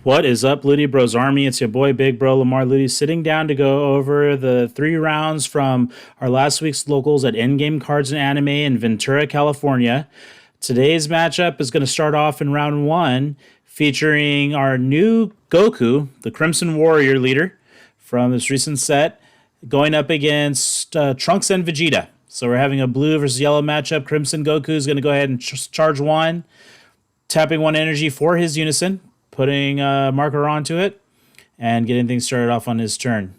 What is up, Ludi Bros Army? It's your boy, Big Bro Lamar Ludi, sitting down to go over the 3 rounds from our last week's locals at Endgame Cards and Anime in Ventura, California. Today's matchup is going to start off in round 1, featuring our new Goku, the Crimson Warrior leader from this recent set, going up against Trunks and Vegeta. So we're having a blue versus yellow matchup. Crimson Goku is going to go ahead and charge 1, tapping 1 energy for his Unison, putting a marker onto it, and getting things started off on his turn.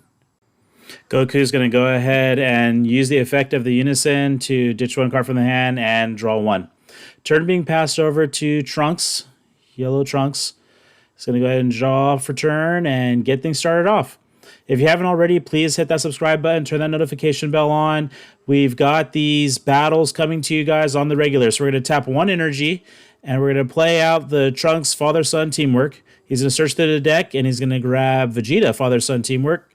Goku is going to go ahead and use the effect of the Unison to ditch 1 card from the hand and draw 1. Turn being passed over to Trunks, yellow Trunks. He's going to go ahead and draw for turn and get things started off. If you haven't already, please hit that subscribe button, turn that notification bell on. We've got these battles coming to you guys on the regular. So we're going to tap 1 energy, and we're going to play out the Trunks father-son teamwork. He's going to search through the deck, and he's going to grab Vegeta father-son teamwork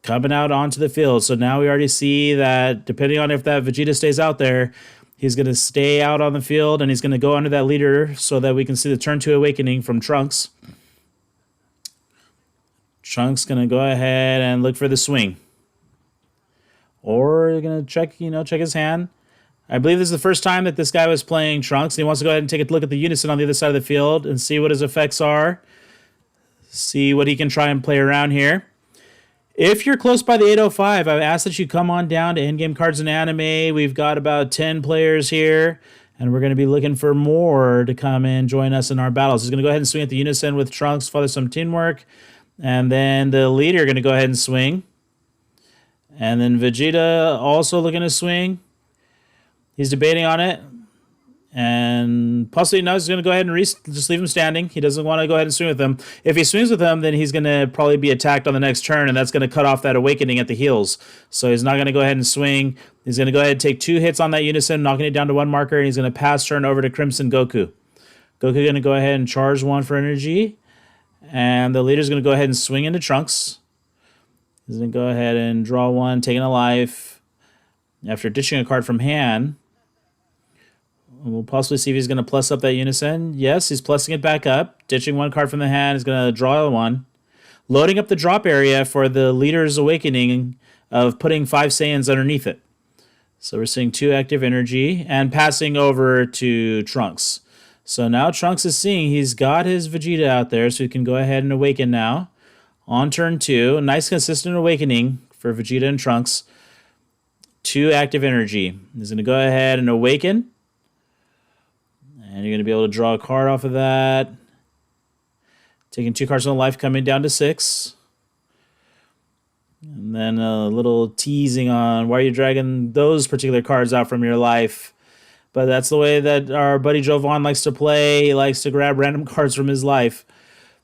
coming out onto the field. So now we already see that depending on if that Vegeta stays out there, he's going to stay out on the field, and he's going to go under that leader so that we can see the turn 2 awakening from Trunks. Trunks going to go ahead and look for the swing. Or you're going to check his hand. I believe this is the first time that this guy was playing Trunks, and he wants to go ahead and take a look at the Unison on the other side of the field and see what his effects are. See what he can try and play around here. If you're close by the 805, I ask that you come on down to Endgame Cards and Anime. We've got about 10 players here, and we're going to be looking for more to come and join us in our battles. He's going to go ahead and swing at the Unison with Trunks, father-son teamwork. And then the leader going to go ahead and swing. And then Vegeta also looking to swing. He's debating on it. And possibly no, he's going to go ahead and just leave him standing. He doesn't want to go ahead and swing with him. If he swings with him, then he's going to probably be attacked on the next turn, and that's going to cut off that awakening at the heels. So he's not going to go ahead and swing. He's going to go ahead and take 2 hits on that Unison, knocking it down to 1 marker, and he's going to pass turn over to Crimson Goku. Goku going to go ahead and charge 1 for energy. And the leader's going to go ahead and swing into Trunks. He's going to go ahead and draw 1, taking a life. After ditching a card from hand, we'll possibly see if he's going to plus up that Unison. Yes, he's plussing it back up. Ditching 1 card from the hand. He's going to draw 1. Loading up the drop area for the leader's awakening of putting 5 Saiyans underneath it. So we're seeing 2 active energy and passing over to Trunks. So now Trunks is seeing he's got his Vegeta out there, so he can go ahead and awaken now. On turn 2, nice consistent awakening for Vegeta and Trunks. 2 active energy. He's going to go ahead and awaken. And you're going to be able to draw a card off of that. Taking 2 cards on life, coming down to 6. And then a little teasing on why you're dragging those particular cards out from your life. But that's the way that our buddy Jovan likes to play. He likes to grab random cards from his life.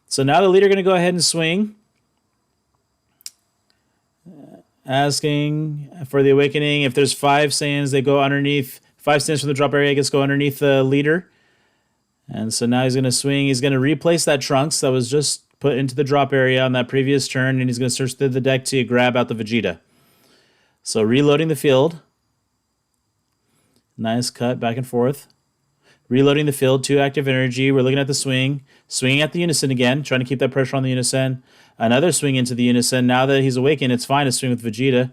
So now the leader going to go ahead and swing. Asking for the awakening. If there's 5 Saiyans, they go underneath. 5 Saiyans from the drop area gets go underneath the leader. And so now he's going to swing. He's going to replace that Trunks that was just put into the drop area on that previous turn. And he's going to search through the deck to grab out the Vegeta. So reloading the field. Nice cut back and forth. Reloading the field, 2 active energy. We're looking at the swing. Swinging at the Unison again, trying to keep that pressure on the Unison. Another swing into the Unison. Now that he's awakened, it's fine to swing with Vegeta.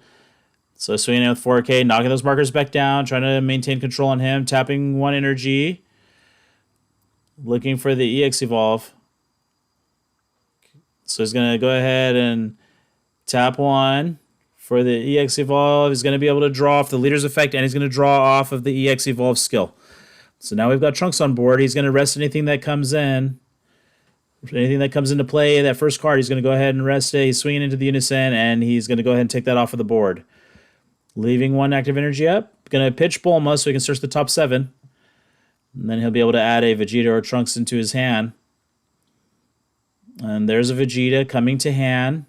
So swinging with 4K, knocking those markers back down, trying to maintain control on him. Tapping 1 energy. Looking for the EX Evolve. So he's going to go ahead and tap 1. For the EX Evolve, he's going to be able to draw off the leader's effect, and he's going to draw off of the EX Evolve skill. So now we've got Trunks on board. He's going to rest anything that comes in. Anything that comes into play, that first card, he's going to go ahead and rest it. He's swinging into the Unison, and he's going to go ahead and take that off of the board. Leaving 1 active energy up. Going to pitch Bulma so he can search the top 7. And then he'll be able to add a Vegeta or Trunks into his hand. And there's a Vegeta coming to hand.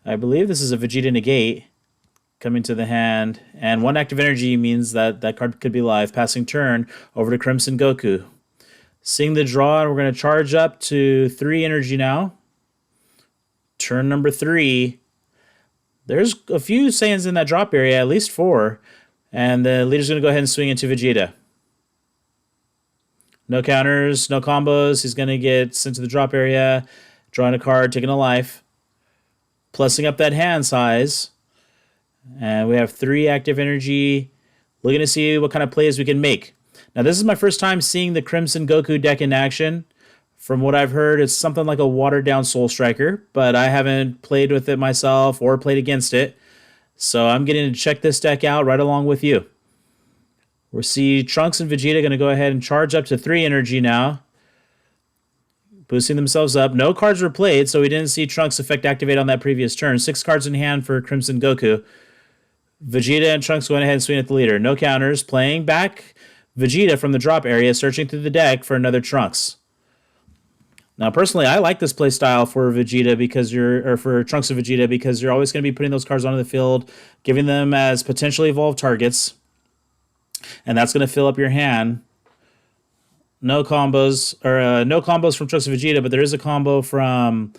I believe this is a Vegeta Negate coming to the hand. And 1 active energy means that that card could be live. Passing turn over to Crimson Goku. Seeing the draw, and we're going to charge up to 3 energy now. Turn number 3. There's a few Saiyans in that drop area, at least 4. And the leader's going to go ahead and swing into Vegeta. No counters, no combos. He's going to get sent to the drop area, drawing a card, taking a life, plussing up that hand size. And we have 3 active energy. Looking to see what kind of plays we can make. Now, this is my first time seeing the Crimson Goku deck in action. From what I've heard, it's something like a watered-down Soul Striker, but I haven't played with it myself or played against it. So I'm getting to check this deck out right along with you. We'll see Trunks and Vegeta going to go ahead and charge up to 3 energy now. Boosting themselves up. No cards were played, so we didn't see Trunks effect activate on that previous turn. 6 cards in hand for Crimson Goku. Vegeta and Trunks going ahead and swing at the leader. No counters. Playing back Vegeta from the drop area, searching through the deck for another Trunks. Now, personally, I like this play style for Vegeta for Trunks and Vegeta because you're always going to be putting those cards onto the field, giving them as potentially evolved targets, and that's going to fill up your hand. No combos from Trunks and Vegeta, but there is a combo from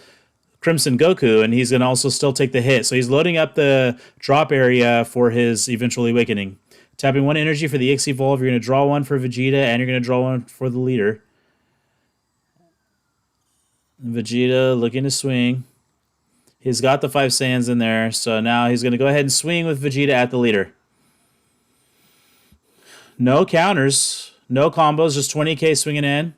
Crimson Goku, and he's going to also still take the hit. So he's loading up the drop area for his eventual awakening. Tapping 1 energy for the X Evolve. You're going to draw 1 for Vegeta, and you're going to draw 1 for the leader. Vegeta looking to swing. He's got the 5 Saiyans in there, so now he's going to go ahead and swing with Vegeta at the leader. No counters, no combos, just 20k swinging in.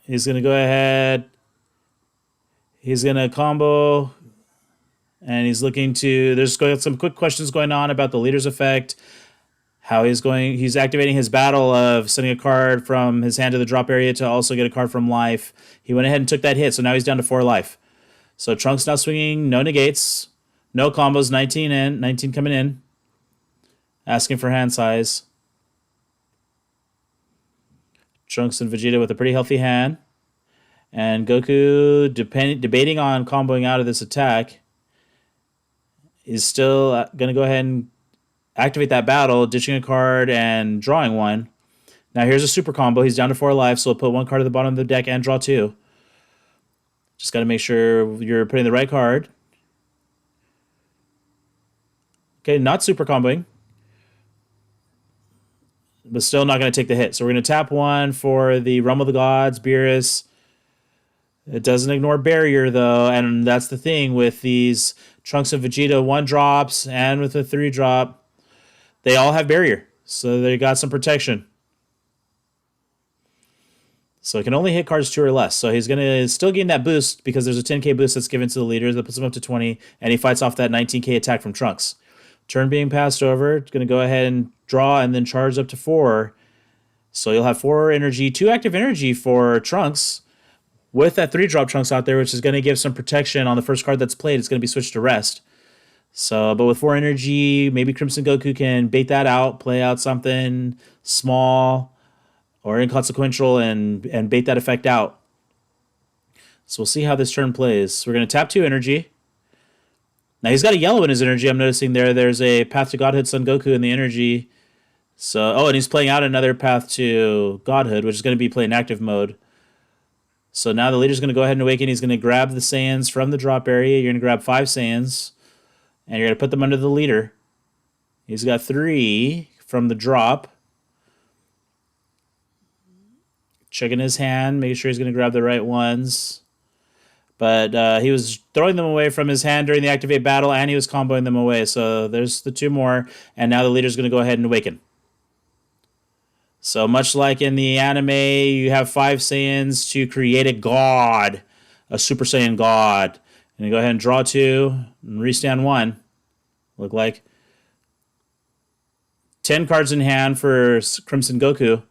He's going to go ahead. He's going to combo, and he's looking to... There's some quick questions going on about the leader's effect. How he's activating his battle of sending a card from his hand to the drop area to also get a card from life. He went ahead and took that hit, so now he's down to 4 life. So Trunks now swinging, no negates, no combos, 19 coming in. Asking for hand size. Trunks and Vegeta with a pretty healthy hand. And Goku, debating on comboing out of this attack, is still going to go ahead and activate that battle, ditching a card and drawing 1. Now here's a super combo. He's down to 4 life, so he'll put 1 card at the bottom of the deck and draw 2. Just got to make sure you're putting the right card. Okay, not super comboing, but still not going to take the hit. So we're going to tap 1 for the Realm of the Gods, Beerus. It doesn't ignore Barrier, though, and that's the thing with these Trunks of Vegeta 1-drops and with a 3-drop. They all have Barrier, so they got some protection. So he can only hit cards 2 or less. So he's going to still gain that boost because there's a 10k boost that's given to the leader that puts him up to 20, and he fights off that 19k attack from Trunks. Turn being passed over, it's going to go ahead and draw and then charge up to 4. So you'll have 4 energy, 2 active energy for Trunks with that 3-drop Trunks out there, which is going to give some protection on the first card that's played. It's going to be switched to rest. So, but with 4 energy, maybe Crimson Goku can bait that out, play out something small or inconsequential and bait that effect out. So we'll see how this turn plays. We're going to tap 2 energy. Now he's got a yellow in his energy. I'm noticing there's a Path to Godhood Son Goku in the energy. So, and he's playing out another Path to Godhood, which is going to be playing active mode. So now the leader's going to go ahead and awaken. He's going to grab the Saiyans from the drop area. You're going to grab 5 Saiyans, and you're going to put them under the leader. He's got 3 from the drop. Checking his hand, making sure he's going to grab the right ones. But he was throwing them away from his hand during the activate battle, and he was comboing them away. So there's the 2 more, and now the leader's going to go ahead and awaken. So much like in the anime, you have 5 Saiyans to create a god, a Super Saiyan god. And you go ahead and draw 2 and restand 1. Look like 10 cards in hand for Crimson Goku.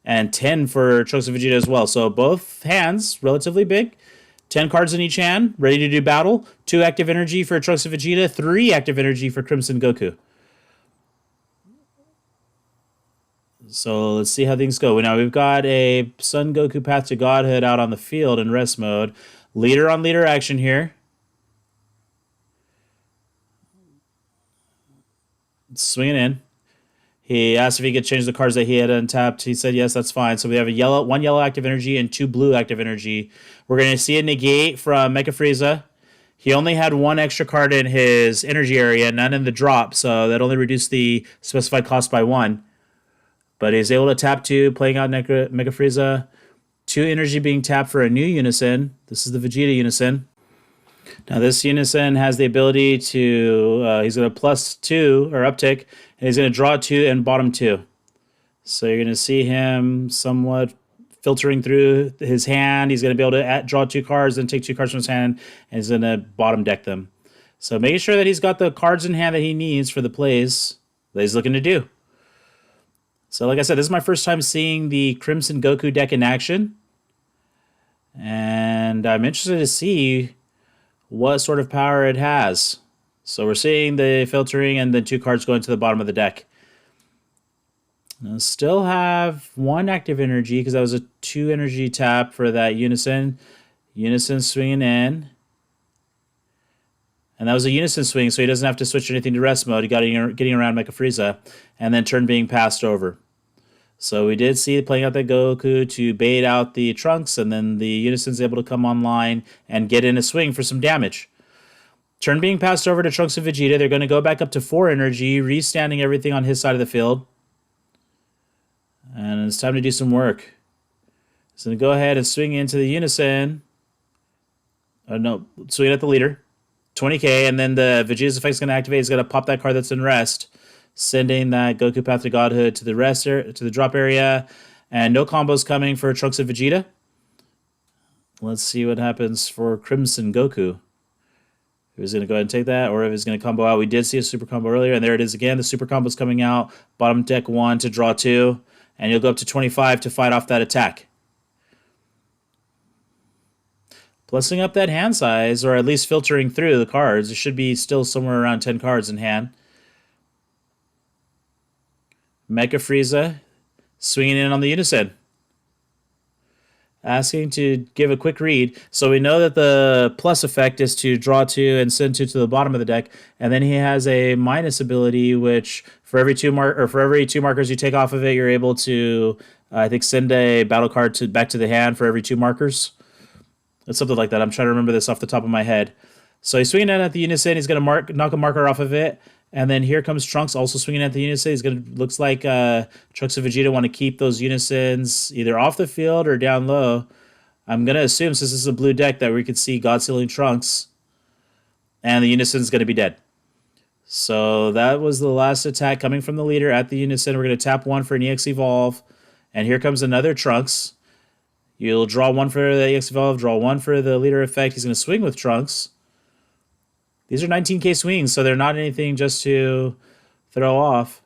And 10 for Trunks and Vegeta as well. So both hands, relatively big. 10 cards in each hand, ready to do battle. 2 active energy for Trunks and Vegeta. 3 active energy for Crimson Goku. So let's see how things go. Now we've got a Son Goku Path to Godhood out on the field in rest mode. Leader on leader action here. Swinging in. He asked if he could change the cards that he had untapped. He said yes, that's fine. So we have one yellow active energy and 2 blue active energy. We're going to see a negate from Mecha Frieza. He only had one extra card in his energy area, none in the drop, so that only reduced the specified cost by 1. But he's able to tap 2, playing out Mega Frieza. 2 energy being tapped for a new Unison. This is the Vegeta Unison. Now this Unison has the ability to, he's going to +2 or uptick, and he's going to draw 2 and bottom 2. So you're going to see him somewhat filtering through his hand. He's going to be able to draw 2 cards, then take 2 cards from his hand, and he's going to bottom deck them. So making sure that he's got the cards in hand that he needs for the plays that he's looking to do. So like I said, this is my first time seeing the Crimson Goku deck in action. And I'm interested to see what sort of power it has. So we're seeing the filtering and then 2 cards going to the bottom of the deck. Now, still have 1 active energy because that was a 2 energy tap for that Unison. Unison swinging in. And that was a Unison swing, so he doesn't have to switch anything to rest mode. He got getting around Mecha Frieza. And then turn being passed over. So we did see playing out that Goku to bait out the Trunks, and then the Unison's able to come online and get in a swing for some damage. Turn being passed over to Trunks and Vegeta. They're going to go back up to 4 energy, restanding everything on his side of the field. And it's time to do some work. He's going to go ahead and swing into the Unison. No, swing at the leader. 20k, and then the Vegeta's effect is going to activate. He's going to pop that card that's in rest, sending that Goku Path to Godhood to the rest to the drop area, and no combos coming for Trunks and Vegeta. Let's see what happens for Crimson Goku. If he's going to go ahead and take that, or if he's going to combo out. We did see a super combo earlier, and there it is again. The super combo's coming out. Bottom deck 1 to draw 2, and you'll go up to 25 to fight off that attack. Plussing up that hand size, or at least filtering through the cards. There should be still somewhere around 10 cards in hand. Mecha Frieza swinging in on the Unison. Asking to give a quick read. So we know that the plus effect is to draw 2 and send 2 to the bottom of the deck. And then he has a minus ability, which for every 2 markers you take off of it, you're able to, I think, send a battle card back to the hand for every 2 markers. It's something like that. I'm trying to remember this off the top of my head. So he's swinging in at the Unison. He's going to knock a marker off of it. And then here comes Trunks also swinging at the Unison. He's going to, looks like Trunks and Vegeta want to keep those Unisons either off the field or down low. I'm going to assume, since this is a blue deck, that we could see God Sealing Trunks. And the Unison's going to be dead. So that was the last attack coming from the leader at the Unison. We're going to tap 1 for an EX Evolve. And here comes another Trunks. You'll draw 1 for the EX Evolve, draw 1 for the leader effect. He's going to swing with Trunks. These are 19k swings, so they're not anything just to throw off.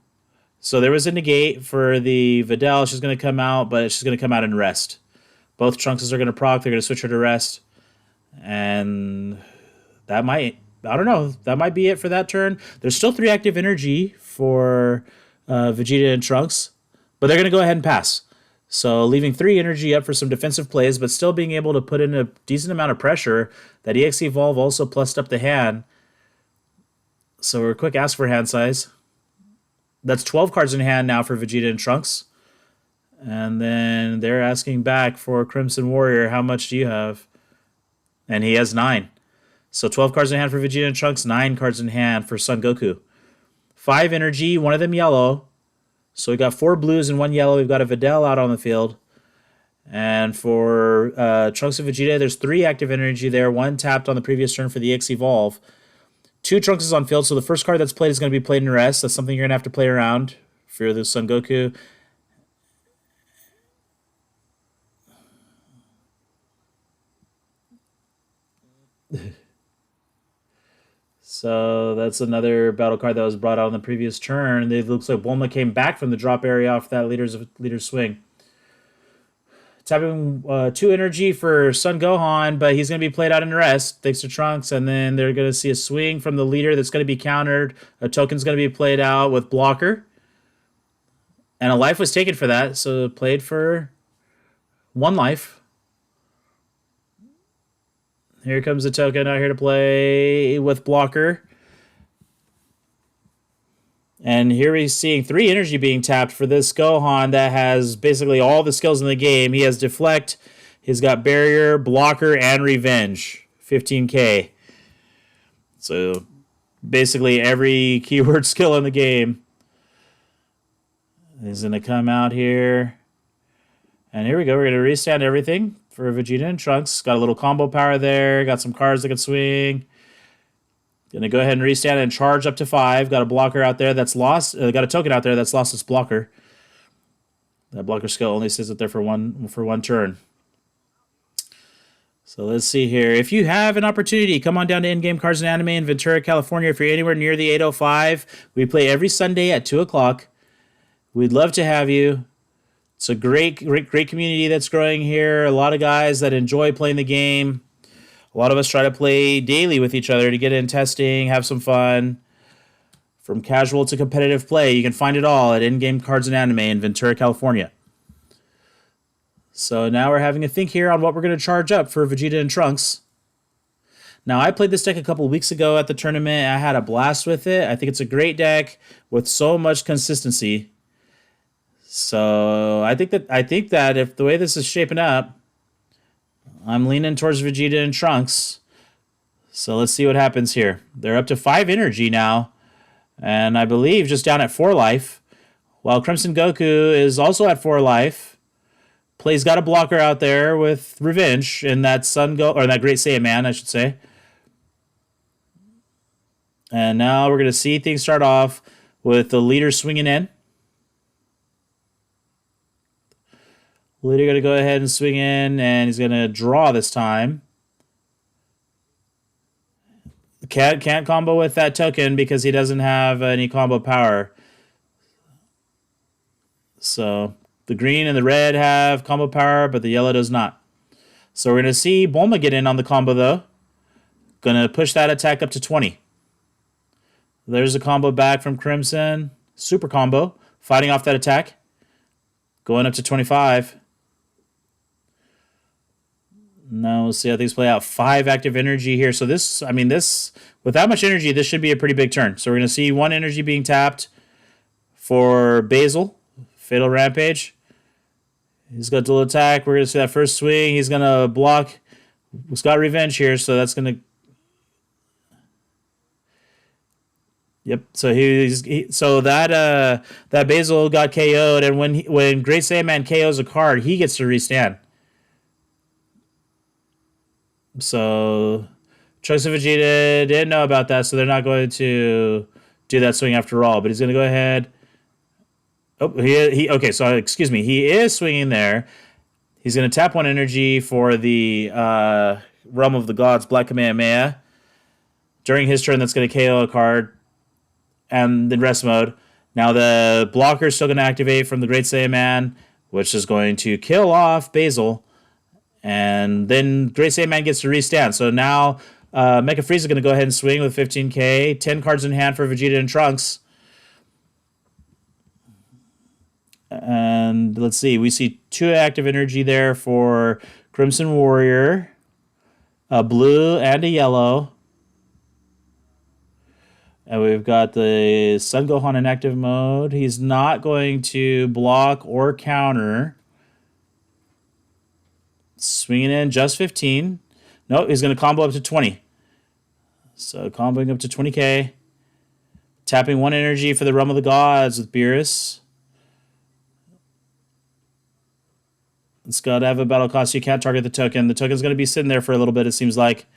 So there was a negate for the Videl. She's going to come out, but she's going to come out and rest. Both Trunkses are going to proc. They're going to switch her to rest. And that might, I don't know, that might be it for that turn. There's still 3 active energy for Vegeta and Trunks, but they're going to go ahead and pass. So leaving 3 energy up for some defensive plays, but still being able to put in a decent amount of pressure. That EX Evolve also plussed up the hand. So we're quick ask for hand size. That's 12 cards in hand now for Vegeta and Trunks. And then they're asking back for Crimson Warrior, how much do you have? And he has 9. So 12 cards in hand for Vegeta and Trunks, 9 cards in hand for Son Goku. 5 energy, 1 of them yellow. So we got 4 blues and 1 yellow. We've got a Videl out on the field. And for Trunks and Vegeta, there's 3 active energy there. 1 tapped on the previous turn for the EX Evolve. 2 Trunks is on field, so the first card that's played is going to be played in rest. That's something you're going to have to play around for the Son Goku. So that's another battle card that was brought out on the previous turn. It looks like Bulma came back from the drop area off that leader's swing. Tapping 2 energy for Son Gohan, but he's going to be played out in rest thanks to Trunks. And then they're going to see a swing from the leader that's going to be countered. A token's going to be played out with blocker. And a life was taken for that, so played for 1 life. Here comes the token out here to play with blocker. And here he's seeing 3 energy being tapped for this Gohan that has basically all the skills in the game. He has Deflect, he's got Barrier, Blocker, and Revenge. 15k. So basically every keyword skill in the game is going to come out here. And here we go. We're going to restand everything for Vegeta and Trunks. Got a little combo power there. Got some cards that can swing. Going to go ahead and restand and charge up to 5. Got a blocker out there that's lost. Got a token out there that's lost its blocker. That blocker skill only sits up there for one turn. So let's see here. If you have an opportunity, come on down to Endgame Cards and Anime in Ventura, California. If you're anywhere near the 805, we play every Sunday at 2 o'clock. We'd love to have you. It's a great community that's growing here. A lot of guys that enjoy playing the game. A lot of us try to play daily with each other to get in testing, have some fun. From casual to competitive play, you can find it all at Endgame Cards and Anime in Ventura, California. So now we're having a think here on what we're going to charge up for Vegeta and Trunks. Now, I played this deck a couple weeks ago at the tournament. I had a blast with it. I think it's a great deck with so much consistency. So I think that if the way this is shaping up, I'm leaning towards Vegeta and Trunks. So let's see what happens here. They're up to 5 energy now, and I believe just down at 4 life, while Crimson Goku is also at 4 life. Play's got a blocker out there with Revenge in that that Great Saiyan Man, I should say. And now we're going to see things start off with the leader swinging in. Leader going to go ahead and swing in, and he's going to draw this time. Can't combo with that token because he doesn't have any combo power. So the green and the red have combo power, but the yellow does not. So we're going to see Bulma get in on the combo, though. Going to push that attack up to 20. There's a combo back from Crimson. Super combo. Fighting off that attack. Going up to 25. Now we'll see how things play out. 5 active energy here. So this, with that much energy, this should be a pretty big turn. So we're going to see 1 energy being tapped for Basil. Fatal Rampage. He's got dual attack. We're going to see that first swing. He's going to block. He's got Revenge here, so that's going to... Yep. So that Basil got KO'd, and when Great Saiyan Man KOs a card, he gets to restand. So Trunks and Vegeta didn't know about that, so they're not going to do that swing after all. But he's going to go ahead. Oh, okay. So excuse me, he is swinging there. He's going to tap 1 energy for the Realm of the Gods Black Kamehameha. During his turn, that's going to KO a card. And in rest mode. Now the blocker is still going to activate from the Great Saiyan Man, which is going to kill off Basil. And then Great Saiyan Man gets to restand. So now Mecha Frieza is going to go ahead and swing with 15k. 10 cards in hand for Vegeta and Trunks. And let's see. We see 2 active energy there for Crimson Warrior. A blue and a yellow. And we've got the Son Gohan in active mode. He's not going to block or counter. Swinging in just 15. No, he's going to combo up to 20. So comboing up to 20k. Tapping 1 energy for the Realm of the Gods with Beerus. It's got to have a battle cost. You can't target the token. The token's going to be sitting there for a little bit, it seems like.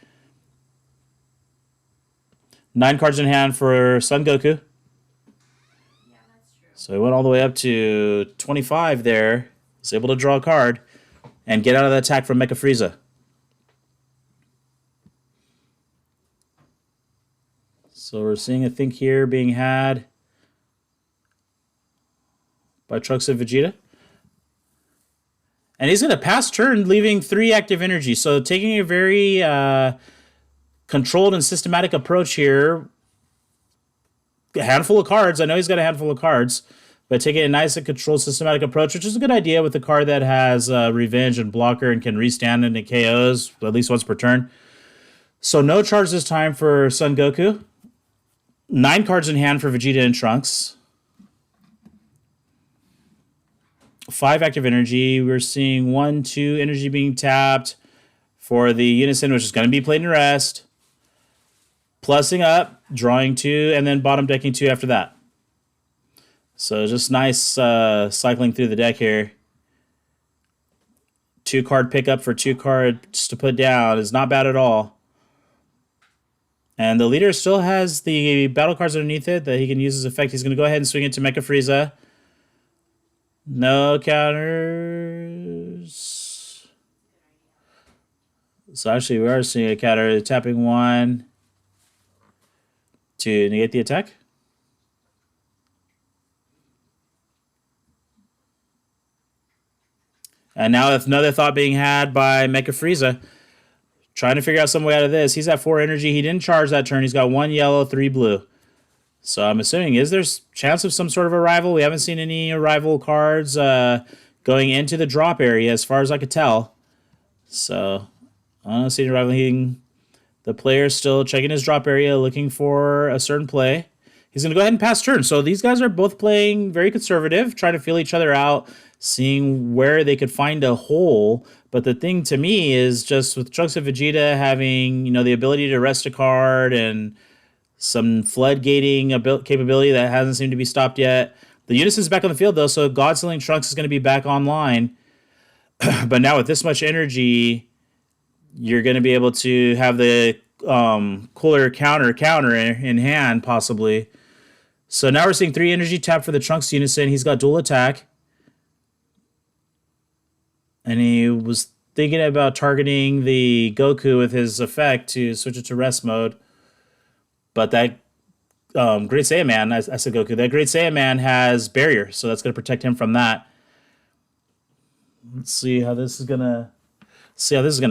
9 cards in hand for Son Goku. Yeah, that's true. So he went all the way up to 25 there. Was able to draw a card and get out of the attack from Mecha Frieza. So we're seeing a think here being had by Trunks and Vegeta. And he's going to pass turn, leaving 3 active energy. So taking a very controlled and systematic approach here. A handful of cards. I know he's got a handful of cards. But taking a nice and controlled systematic approach, which is a good idea with a card that has Revenge and Blocker and can restand into KOs at least once per turn. So no charge this time for Son Goku. 9 cards in hand for Vegeta and Trunks. 5 active energy. We're seeing 1, 2 energy being tapped for the Unison, which is going to be played in rest. Plussing up, drawing 2, and then bottom decking 2 after that. So just nice cycling through the deck here. 2 card pickup for 2 cards to put down is not bad at all. And the leader still has the battle cards underneath it that he can use as effect. He's going to go ahead and swing into Mecha Frieza. No counters. So actually, we are seeing a counter. Tapping 1 to negate the attack. And now another thought being had by Mecha Frieza. Trying to figure out some way out of this. He's at 4 energy. He didn't charge that turn. He's got 1 yellow, 3 blue. So I'm assuming, is there chance of some sort of arrival? We haven't seen any arrival cards going into the drop area as far as I could tell. So I don't see any arrival. The player's still checking his drop area, looking for a certain play. He's going to go ahead and pass turn. So these guys are both playing very conservative, trying to feel each other out, seeing where they could find a hole. But the thing to me is just with Trunks and Vegeta having, the ability to rest a card and some floodgating capability that hasn't seemed to be stopped yet. The Unison's back on the field, though, so God-Sealing Trunks is going to be back online. But now with this much energy, you're going to be able to have the cooler counter in hand, possibly. So now we're seeing 3 energy tap for the Trunks Unison. He's got dual attack. And he was thinking about targeting the Goku with his effect to switch it to rest mode. But that Great Saiyan Man, I said Goku, that Great Saiyan Man has barrier, so that's going to protect him from that. Let's see how this is going to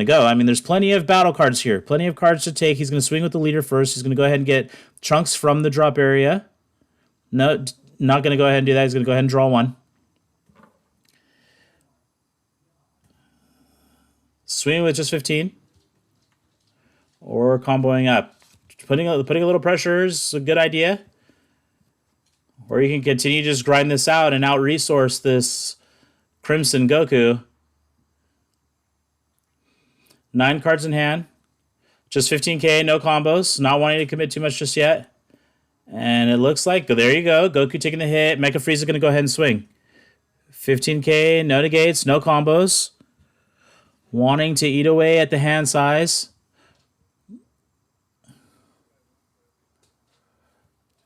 go. I mean, there's plenty of battle cards here. Plenty of cards to take. He's going to swing with the leader first. He's going to go ahead and get Trunks from the drop area. No, not going to go ahead and do that. He's going to go ahead and draw 1. Swing with just 15. Or comboing up. Putting a little pressure is a good idea. Or you can continue to just grind this out and out-resource this Crimson Goku. 9 cards in hand. Just 15k, no combos. Not wanting to commit too much just yet. And it looks like, there you go. Goku taking the hit. Mecha Frieza going to go ahead and swing. 15k, no negates, no combos. Wanting to eat away at the hand size.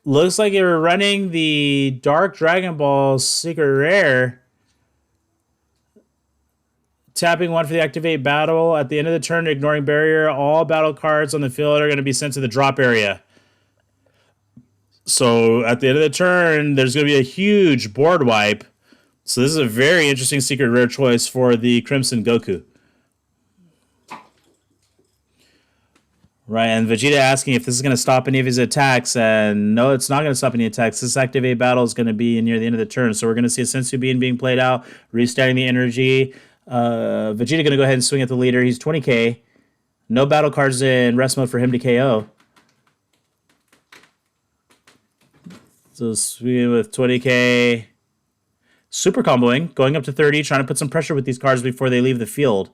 Looks like you're running the Dark Dragon Ball Secret Rare. Tapping 1 for the activate battle. At the end of the turn, ignoring barrier, all battle cards on the field are going to be sent to the drop area. So at the end of the turn, there's going to be a huge board wipe. So this is a very interesting secret rare choice for the Crimson Goku. Right, and Vegeta asking if this is going to stop any of his attacks, and no, it's not going to stop any attacks. This activate battle is going to be near the end of the turn, so we're going to see a Sensu Bean being played out, restarting the energy. Vegeta going to go ahead and swing at the leader. He's 20k. No battle cards in rest mode for him to KO. So swinging with 20k. Super comboing, going up to 30, trying to put some pressure with these cards before they leave the field.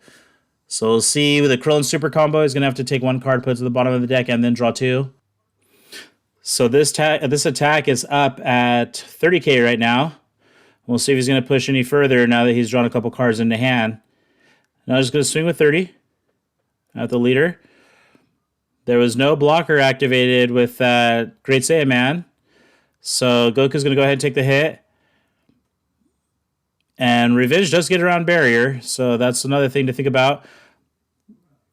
So we'll see with the Krillin Super Combo, he's going to have to take 1 card, put it to the bottom of the deck, and then draw 2. So this attack is up at 30k right now. We'll see if he's going to push any further now that he's drawn a couple cards into hand. Now I'm just going to swing with 30 at the leader. There was no blocker activated with that Great Saiyan Man. So Goku's going to go ahead and take the hit. And Revenge does get around barrier, so that's another thing to think about.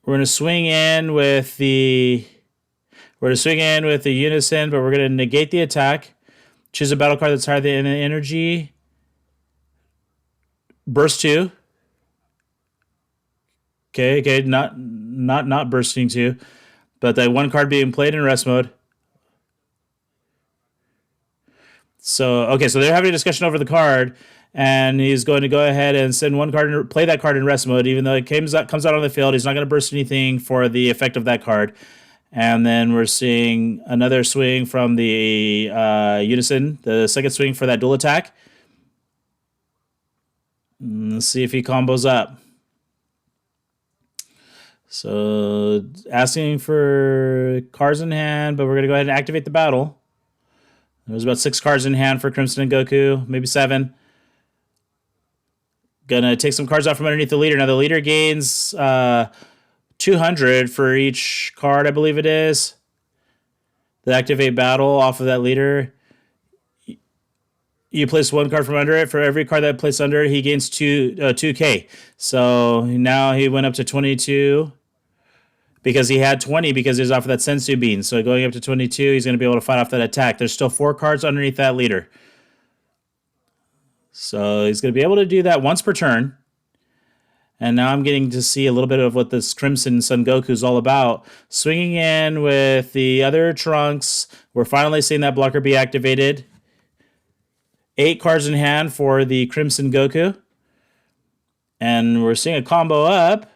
We're going to swing in with the Unison, but we're going to negate the attack. Choose a battle card that's higher than energy. Burst 2. Okay, not bursting 2, but that 1 card being played in rest mode. So they're having a discussion over the card. And he's going to go ahead and send 1 card and play that card in rest mode, even though it comes out on the field. He's not going to burst anything for the effect of that card. And then we're seeing another swing from the Unison, the second swing for that dual attack. Let's see if he combos up. So asking for cards in hand, but we're going to go ahead and activate the battle. There's about 6 cards in hand for Crimson and Goku, maybe 7. Gonna take some cards out from underneath the leader. Now the leader gains 200 for each card, I believe it is. The activate battle off of that leader. You place 1 card from under it. For every card that placed under it, he gains 2K. So now he went up to 22 because he had 20 because he was off of that Sensu Bean. So going up to 22, he's going to be able to fight off that attack. There's still 4 cards underneath that leader. So he's going to be able to do that once per turn. And now I'm getting to see a little bit of what this Crimson Son Goku is all about. Swinging in with the other Trunks. We're finally seeing that blocker be activated. 8 cards in hand for the Crimson Goku. And we're seeing a combo up.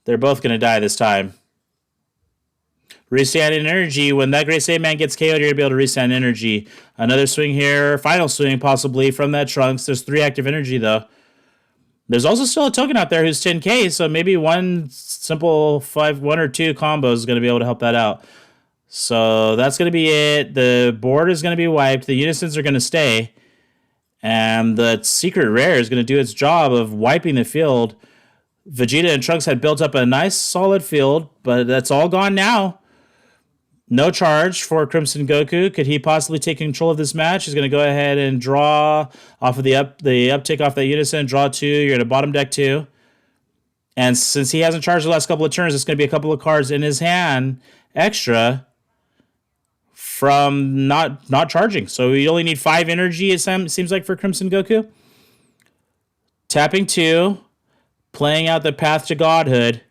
They're both going to die this time. Restand energy. When that Great Saiyan Man gets KO'd, you're going to be able to restand energy. Another swing here. Final swing, possibly, from that Trunks. There's 3 active energy, though. There's also still a token out there who's 10k, so maybe one simple 1 or 2 combos is going to be able to help that out. So that's going to be it. The board is going to be wiped. The unisons are going to stay. And the secret rare is going to do its job of wiping the field. Vegeta and Trunks had built up a nice solid field, but that's all gone now. No charge for Crimson Goku. Could he possibly take control of this match? He's going to go ahead and draw off of the uptick off that unison. Draw 2. You're going to bottom deck 2. And since he hasn't charged the last couple of turns, it's going to be a couple of cards in his hand extra from not charging. So you only need 5 energy, it seems like, for Crimson Goku. Tapping 2. Playing out the Path to Godhood.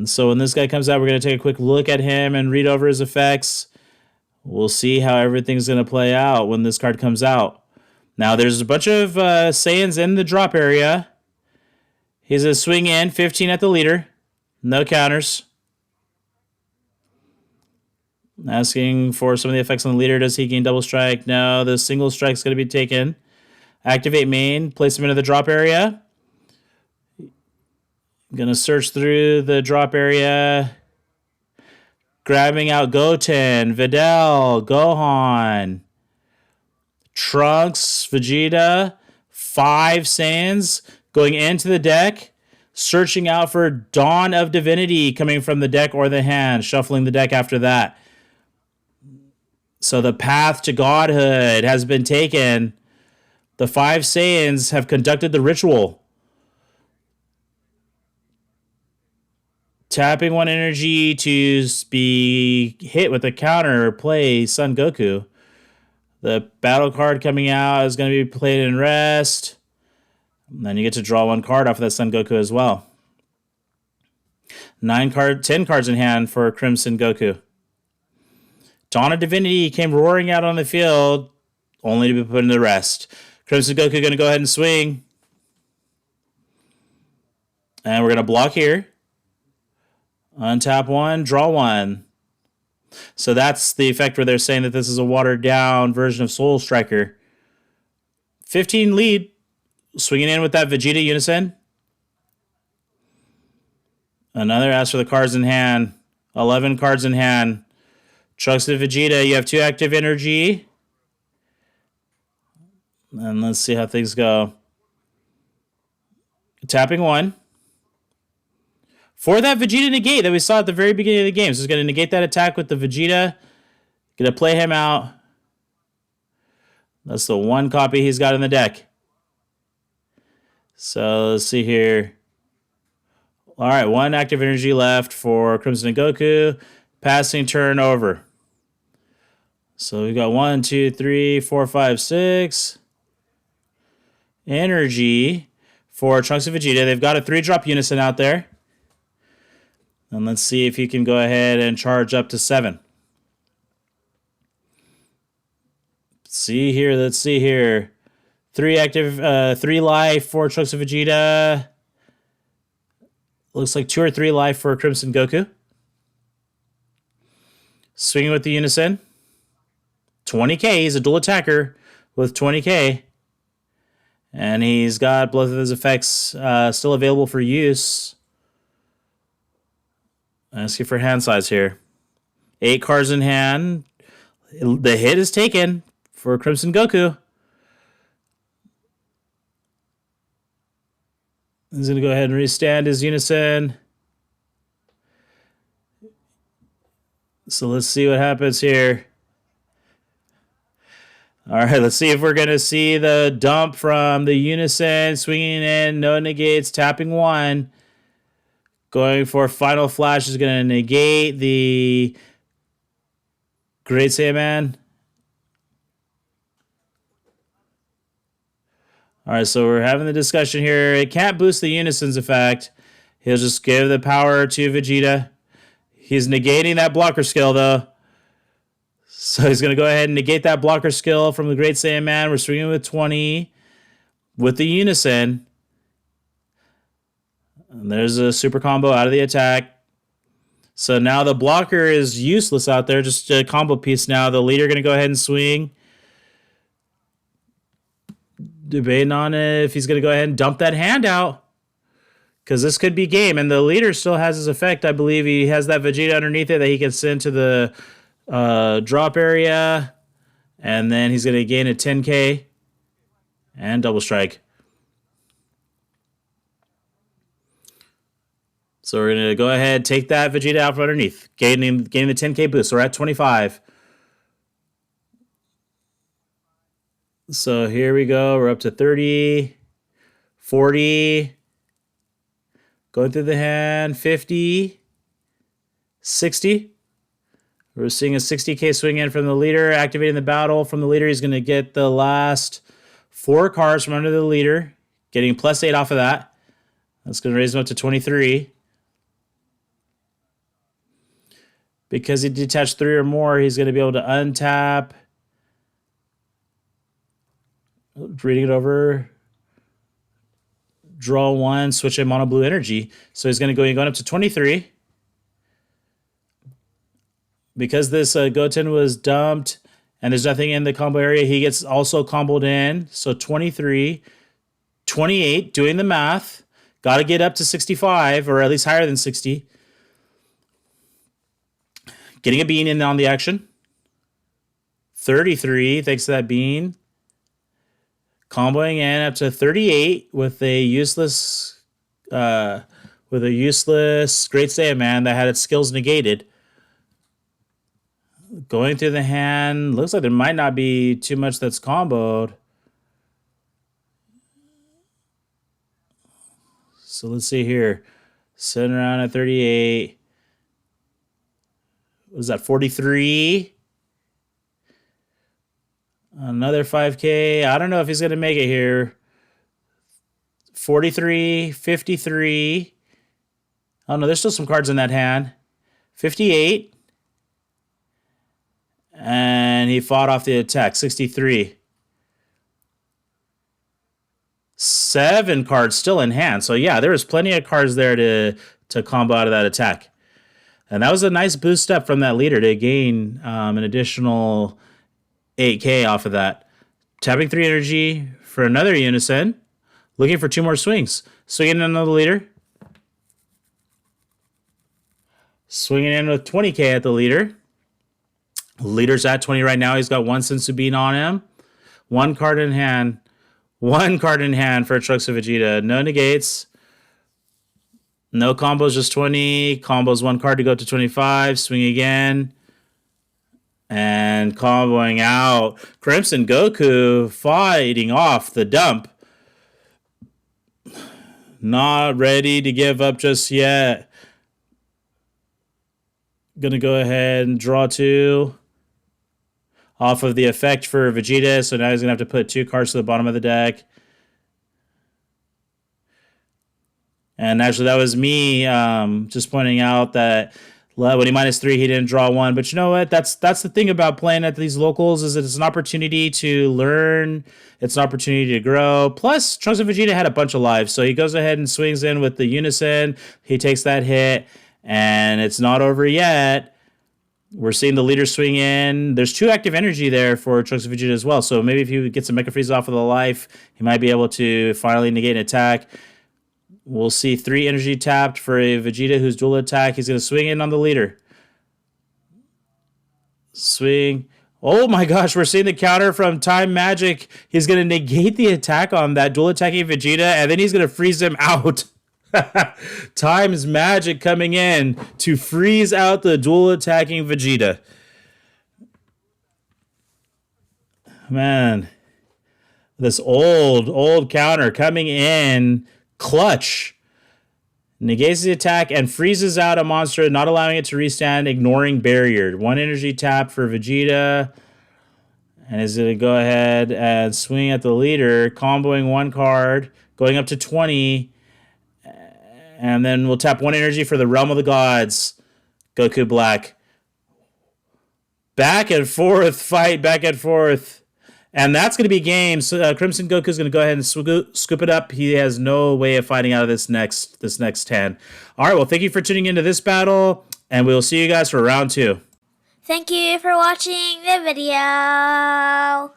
So when this guy comes out, we're going to take a quick look at him and read over his effects. We'll see how everything's going to play out when this card comes out. Now, there's a bunch of Saiyans in the drop area. He's a swing in, 15 at the leader. No counters. Asking for some of the effects on the leader. Does he gain double strike? No, the single strike's going to be taken. Activate main, place him into the drop area. Gonna search through the drop area. Grabbing out Goten, Videl, Gohan, Trunks, Vegeta, 5 Saiyans going into the deck. Searching out for Dawn of Divinity coming from the deck or the hand. Shuffling the deck after that. So the path to godhood has been taken. The 5 Saiyans have conducted the ritual. Tapping 1 energy to be hit with a counter play Son Goku. The battle card coming out is going to be played in rest. And then you get to draw 1 card off of that Son Goku as well. 10 cards in hand for Crimson Goku. Dawn of Divinity came roaring out on the field, only to be put in the rest. Crimson Goku going to go ahead and swing. And we're going to block here. Untap 1, draw 1. So that's the effect where they're saying that this is a watered down version of Soul Striker. 15 lead. Swinging in with that Vegeta unison. Another ask for the cards in hand. 11 cards in hand. Trunks to Vegeta. You have 2 active energy. And let's see how things go. Tapping 1. For that Vegeta negate that we saw at the very beginning of the game. So he's going to negate that attack with the Vegeta. Going to play him out. That's the 1 copy he's got in the deck. So let's see here. All right, 1 active energy left for Crimson and Goku. Passing turn over. So we've got 1, 2, 3, 4, 5, 6. Energy for Trunks and Vegeta. They've got a 3-drop unison out there. And let's see if you can go ahead and charge up to 7. Let's see here. 3 active, 3 life for Trunks and Vegeta. Looks like 2 or 3 life for Crimson Goku. Swinging with the unison. 20k. He's a dual attacker with 20k. And he's got both of his effects still available for use. Asking for hand size here. 8 cards in hand. The hit is taken for Crimson Goku. He's going to go ahead and restand his Unison. So let's see what happens here. All right, let's see if we're going to see the dump from the Unison. Swinging in, no negates, tapping 1. Going for Final Flash is going to negate the Great Saiyaman. All right, so we're having the discussion here. It can't boost the Unison's effect. He'll just give the power to Vegeta. He's negating that blocker skill, though. So he's going to go ahead and negate that blocker skill from the Great Saiyaman. We're swinging with 20 with the Unison. And there's a super combo out of the attack. So now the blocker is useless out there, just a combo piece now. The leader going to go ahead and swing. Debating on if he's going to go ahead and dump that hand out. Because this could be game. And the leader still has his effect. I believe he has that Vegeta underneath it that he can send to the drop area. And then he's going to gain a 10k. And double strike. So we're going to go ahead, take that Vegeta out from underneath. Gaining the 10k boost. So we're at 25. So here we go. We're up to 30, 40. Going through the hand, 50, 60. We're seeing a 60k swing in from the leader. Activating the battle from the leader. He's going to get the last 4 cards from under the leader. Getting +8 off of that. That's going to raise him up to 23. Because he detached 3 or more, he's going to be able to untap. Reading it over. Draw 1, switch a mono blue energy. So he's going to go going up to 23. Because this Goten was dumped and there's nothing in the combo area, he gets also comboed in. So 23, 28, doing the math. Got to get up to 65 or at least higher than 60. Getting a bean in on the action. 33, thanks to that bean. Comboing in up to 38 with a useless Great Saiyaman that had its skills negated. Going through the hand, looks like there might not be too much that's comboed. So let's see here. Sitting around at 38. What is that, 43? Another 5k. I don't know if he's going to make it here. 43, 53. Oh, no, there's still some cards in that hand. 58. And he fought off the attack. 63. 7 cards still in hand. So, yeah, there was plenty of cards there to combo out of that attack. And that was a nice boost up from that leader to gain an additional 8k off of that. Tapping 3 energy for another Unison. Looking for 2 more swings. Swinging another leader. Swinging in with 20k at the leader. Leader's at 20 right now. He's got 1 Senzu Bean on him. 1 card in hand. 1 card in hand for Trunks of Vegeta. No negates. No combos, just 20. Combos 1 card to go up to 25. Swing again. And comboing out. Crimson Goku fighting off the dump. Not ready to give up just yet. Gonna go ahead and draw 2 off of the effect for Vegeta. So now he's gonna have to put 2 cards to the bottom of the deck. And actually, that was me just pointing out that when he -3, he didn't draw 1. But you know what? That's the thing about playing at these locals is that it's an opportunity to learn. It's an opportunity to grow. Plus, Trunks and Vegeta had a bunch of lives. So he goes ahead and swings in with the Unison. He takes that hit. And it's not over yet. We're seeing the leader swing in. There's 2 active energy there for Trunks and Vegeta as well. So maybe if he gets some Mecha Freeze off of the life, he might be able to finally negate an attack. We'll see 3 energy tapped for a Vegeta who's dual attack. He's going to swing in on the leader. Swing. Oh my gosh, we're seeing the counter from Time Magic. He's going to negate the attack on that dual attacking Vegeta, and then he's going to freeze him out. Time's Magic coming in to freeze out the dual attacking Vegeta. Man, this old counter coming in clutch. Negates the attack and freezes out a monster, not allowing it to restand, ignoring barrier. 1 energy tap for Vegeta. And is going to go ahead and swing at the leader, comboing 1 card, going up to 20. And then we'll tap 1 energy for the Realm of the Gods. Goku Black. Back and forth fight, back and forth. And that's going to be game. So Crimson Goku is going to go ahead and scoop it up. He has no way of fighting out of this next hand. All right, well, thank you for tuning into this battle, and we'll see you guys for round 2. Thank you for watching the video.